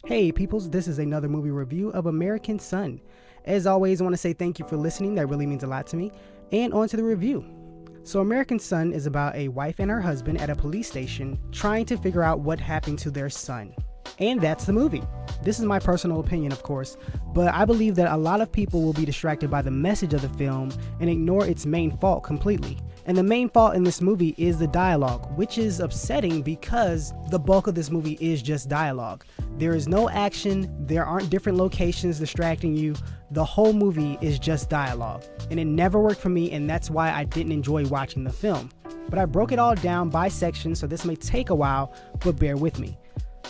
Hey peoples, this is another movie review of American Son. As always, I want to say thank you for listening, that really means a lot to me. And on to the review. So American Son is about a wife and her husband at a police station trying to figure out what happened to their son. And that's the movie. This is my personal opinion, of course, but I believe that a lot of people will be distracted by the message of the film and ignore its main fault completely. And the main fault in this movie is the dialogue, which is upsetting because the bulk of this movie is just dialogue. There is no action, there aren't different locations distracting you. The whole movie is just dialogue. And it never worked for me, and that's why I didn't enjoy watching the film. But I broke it all down by section, so this may take a while, but bear with me.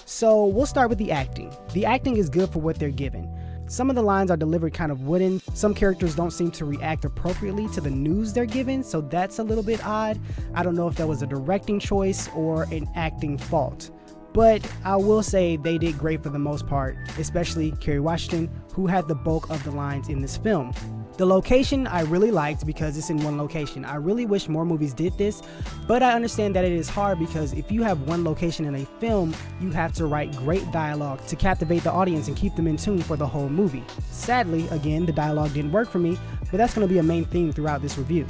So we'll start with the acting. The acting is good for what they're given. Some of the lines are delivered kind of wooden. Some characters don't seem to react appropriately to the news they're given, so that's a little bit odd. I don't know if that was a directing choice or an acting fault. But I will say they did great for the most part, especially Kerry Washington, who had the bulk of the lines in this film. The location I really liked because it's in one location. I really wish more movies did this, but I understand that it is hard because if you have one location in a film, you have to write great dialogue to captivate the audience and keep them in tune for the whole movie. Sadly, again, the dialogue didn't work for me, but that's going to be a main theme throughout this review.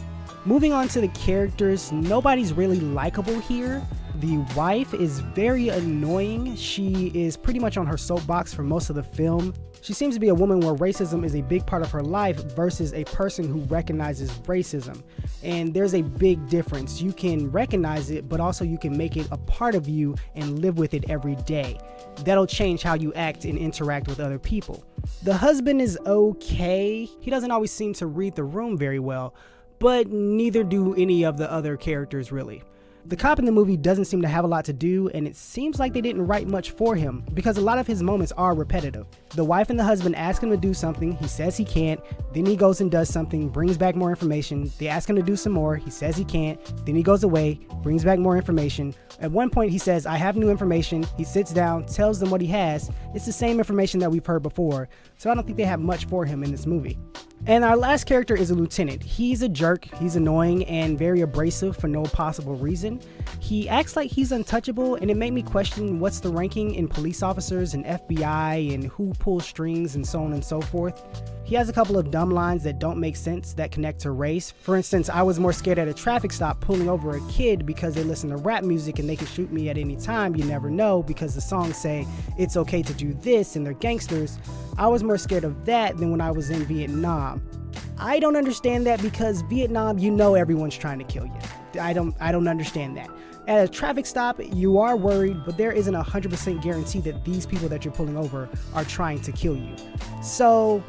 Moving on to the characters, nobody's really likable here. The wife is very annoying. She is pretty much on her soapbox for most of the film. She seems to be a woman where racism is a big part of her life versus a person who recognizes racism. And there's a big difference. You can recognize it, but also you can make it a part of you and live with it every day. That'll change how you act and interact with other people. The husband is okay. He doesn't always seem to read the room very well, but neither do any of the other characters really. The cop in the movie doesn't seem to have a lot to do, and it seems like they didn't write much for him because a lot of his moments are repetitive. The wife and the husband ask him to do something, he says he can't, then he goes and does something, brings back more information. They ask him to do some more, he says he can't, then he goes away, brings back more information. At one point he says, I have new information. He sits down, tells them what he has. It's the same information that we've heard before, so I don't think they have much for him in this movie. And our last character is a lieutenant. He's a jerk, he's annoying, and very abrasive for no possible reason. He acts like he's untouchable, and it made me question what's the ranking in police officers and FBI and who pulls strings and so on and so forth. He has a couple of dumb lines that don't make sense that connect to race. For instance, I was more scared at a traffic stop pulling over a kid because they listen to rap music and they can shoot me at any time, you never know, because the songs say it's okay to do this and they're gangsters. I was more scared of that than when I was in Vietnam. I don't understand that because Vietnam, you know everyone's trying to kill you. I don't understand that. At a traffic stop, you are worried, but there isn't 100% guarantee that these people that you're pulling over are trying to kill you. So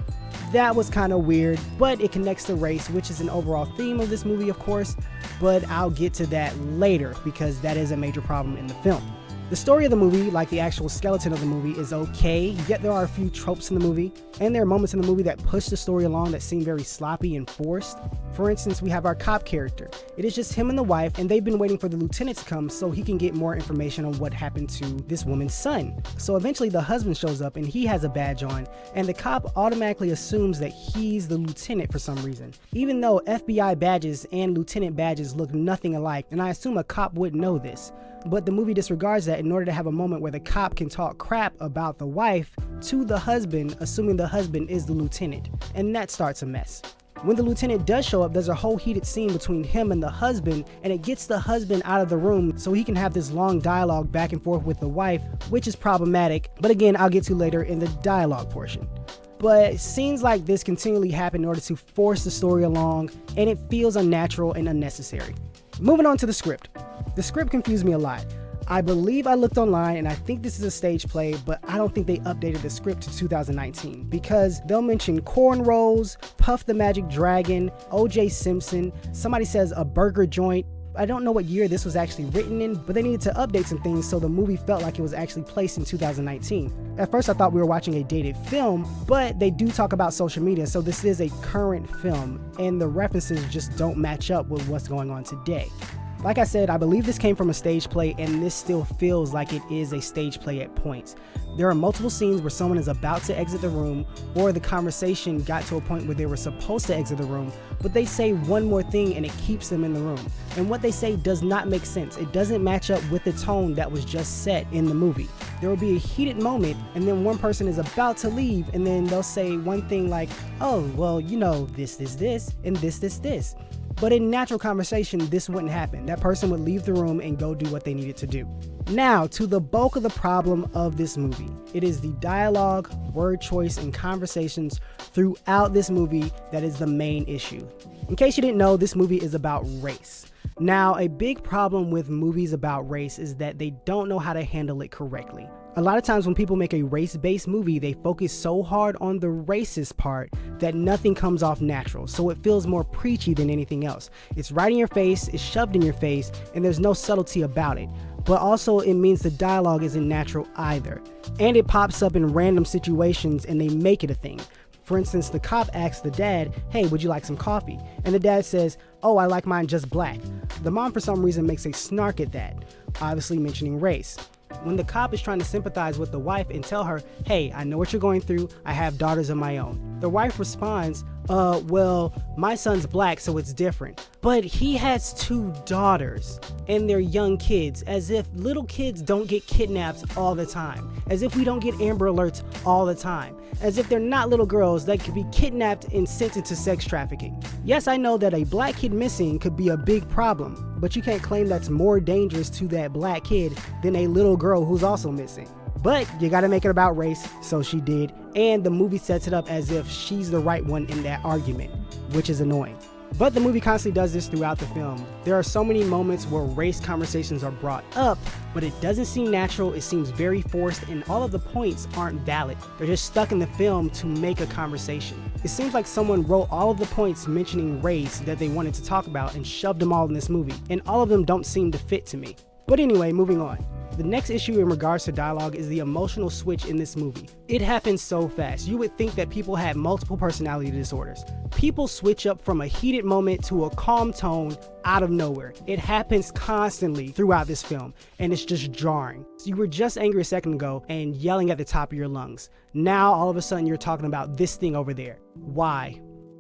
that was kind of weird, but it connects to race, which is an overall theme of this movie, of course, but I'll get to that later because that is a major problem in the film. The story of the movie, like the actual skeleton of the movie, is okay, yet there are a few tropes in the movie, and there are moments in the movie that push the story along that seem very sloppy and forced. For instance, we have our cop character. It is just him and the wife, and they've been waiting for the lieutenant to come so he can get more information on what happened to this woman's son. So eventually the husband shows up and he has a badge on, and the cop automatically assumes that he's the lieutenant for some reason, even though FBI badges and lieutenant badges look nothing alike, and I assume a cop wouldn't know this. But the movie disregards that in order to have a moment where the cop can talk crap about the wife to the husband, assuming the husband is the lieutenant, and that starts a mess. When the lieutenant does show up, there's a whole heated scene between him and the husband, and it gets the husband out of the room so he can have this long dialogue back and forth with the wife, which is problematic, but again, I'll get to later in the dialogue portion. But scenes like this continually happen in order to force the story along, and it feels unnatural and unnecessary. Moving on to the script. The script confused me a lot. I believe I looked online and I think this is a stage play, but I don't think they updated the script to 2019 because they'll mention cornrows, Puff the Magic Dragon, O.J. Simpson, somebody says a burger joint. I don't know what year this was actually written in, but they needed to update some things so the movie felt like it was actually placed in 2019. At first I thought we were watching a dated film, but they do talk about social media, so this is a current film, and the references just don't match up with what's going on today. Like I said, I believe this came from a stage play, and this still feels like it is a stage play at points. There are multiple scenes where someone is about to exit the room, or the conversation got to a point where they were supposed to exit the room, but they say one more thing and it keeps them in the room. And what they say does not make sense. It doesn't match up with the tone that was just set in the movie. There will be a heated moment, and then one person is about to leave, and then they'll say one thing like, oh, well, you know, this, and this. But in natural conversation, this wouldn't happen. That person would leave the room and go do what they needed to do. Now, to the bulk of the problem of this movie. It is the dialogue, word choice, and conversations throughout this movie that is the main issue. In case you didn't know, this movie is about race. Now, a big problem with movies about race is that they don't know how to handle it correctly. A lot of times when people make a race-based movie, they focus so hard on the racist part that nothing comes off natural, so it feels more preachy than anything else. It's right in your face, it's shoved in your face, and there's no subtlety about it. But also it means the dialogue isn't natural either. And it pops up in random situations and they make it a thing. For instance, the cop asks the dad, hey, would you like some coffee? And the dad says, oh, I like mine just black. The mom for some reason makes a snark at that, obviously mentioning race. When the cop is trying to sympathize with the wife and tell her, hey, I know what you're going through, I have daughters of my own. The wife responds, well, my son's black, so it's different. But he has 2 daughters, and they're young kids, as if little kids don't get kidnapped all the time, as if we don't get Amber Alerts all the time, as if they're not little girls that could be kidnapped and sent into sex trafficking. Yes, I know that a black kid missing could be a big problem, but you can't claim that's more dangerous to that black kid than a little girl who's also missing. But you gotta make it about race, so she did, and the movie sets it up as if she's the right one in that argument, which is annoying. But the movie constantly does this throughout the film. There are so many moments where race conversations are brought up, but it doesn't seem natural, it seems very forced, and all of the points aren't valid. They're just stuck in the film to make a conversation. It seems like someone wrote all of the points mentioning race that they wanted to talk about and shoved them all in this movie, and all of them don't seem to fit to me. But anyway, moving on. The next issue in regards to dialogue is the emotional switch in this movie. It happens so fast. You would think that people had multiple personality disorders. People switch up from a heated moment to a calm tone out of nowhere. It happens constantly throughout this film, and it's just jarring. So you were just angry a second ago and yelling at the top of your lungs. Now all of a sudden you're talking about this thing over there. Why?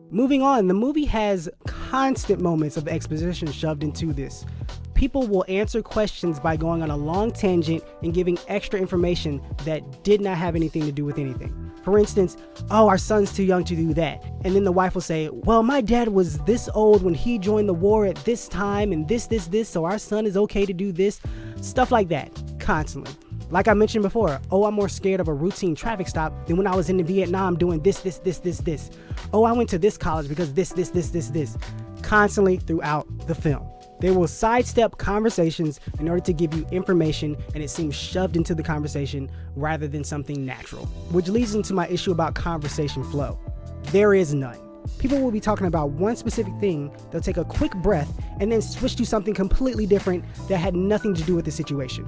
Moving on, the movie has constant moments of exposition shoved into this. People will answer questions by going on a long tangent and giving extra information that did not have anything to do with anything. For instance, oh, our son's too young to do that. And then the wife will say, well, my dad was this old when he joined the war at this time and this, so our son is okay to do this. Stuff like that, constantly. Like I mentioned before, oh, I'm more scared of a routine traffic stop than when I was in Vietnam doing this. Oh, I went to this college because this. Constantly throughout the film. They will sidestep conversations in order to give you information, and it seems shoved into the conversation rather than something natural. Which leads into my issue about conversation flow. There is none. People will be talking about one specific thing, they'll take a quick breath, and then switch to something completely different that had nothing to do with the situation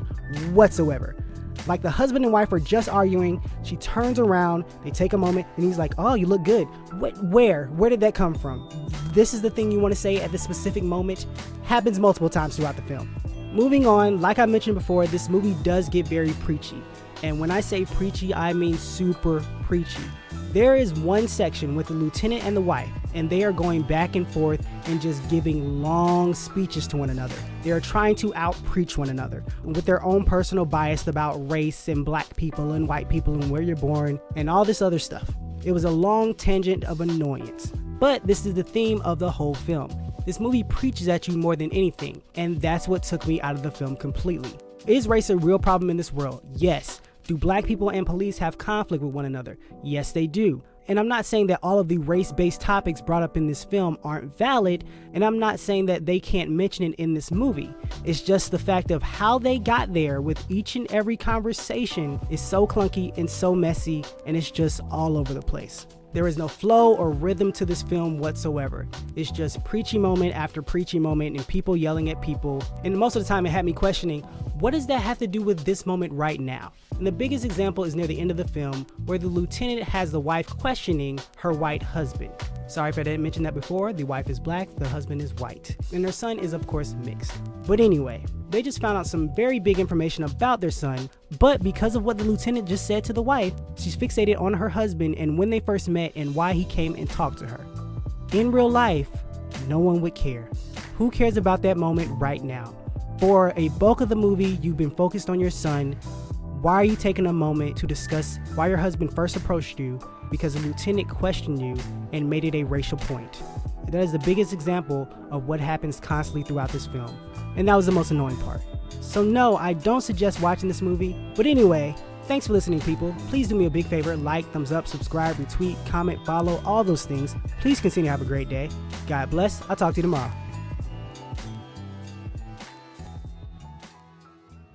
whatsoever. Like the husband and wife are just arguing, she turns around, they take a moment, and he's like, oh, you look good. Where did that come from? This is the thing you want to say at this specific moment. Happens multiple times throughout the film. Moving on, like I mentioned before, this movie does get very preachy. And when I say preachy, I mean super preachy. There is one section with the lieutenant and the wife, and they are going back and forth and just giving long speeches to one another. They are trying to out-preach one another with their own personal bias about race and black people and white people and where you're born and all this other stuff. It was a long tangent of annoyance. But this is the theme of the whole film. This movie preaches at you more than anything, and that's what took me out of the film completely. Is race a real problem in this world? Yes. Do black people and police have conflict with one another? Yes, they do. And I'm not saying that all of the race-based topics brought up in this film aren't valid, and I'm not saying that they can't mention it in this movie. It's just the fact of how they got there with each and every conversation is so clunky and so messy, and it's just all over the place. There is no flow or rhythm to this film whatsoever. It's just preachy moment after preachy moment and people yelling at people. And most of the time it had me questioning, what does that have to do with this moment right now? And the biggest example is near the end of the film where the lieutenant has the wife questioning her white husband. Sorry if I didn't mention that before. The wife is black, the husband is white, and their son is of course mixed. But anyway, they just found out some very big information about their son, but because of what the lieutenant just said to the wife, she's fixated on her husband and when they first met and why he came and talked to her. In real life, no one would care. Who cares about that moment right now? For a bulk of the movie, you've been focused on your son. Why are you taking a moment to discuss why your husband first approached you because the lieutenant questioned you and made it a racial point? That is the biggest example of what happens constantly throughout this film, and that was the most annoying part. So no, I don't suggest watching this movie, but anyway, thanks for listening, people. Please do me a big favor, like, thumbs up, subscribe, retweet, comment, follow, all those things. Please continue to have a great day. God bless. I'll talk to you tomorrow.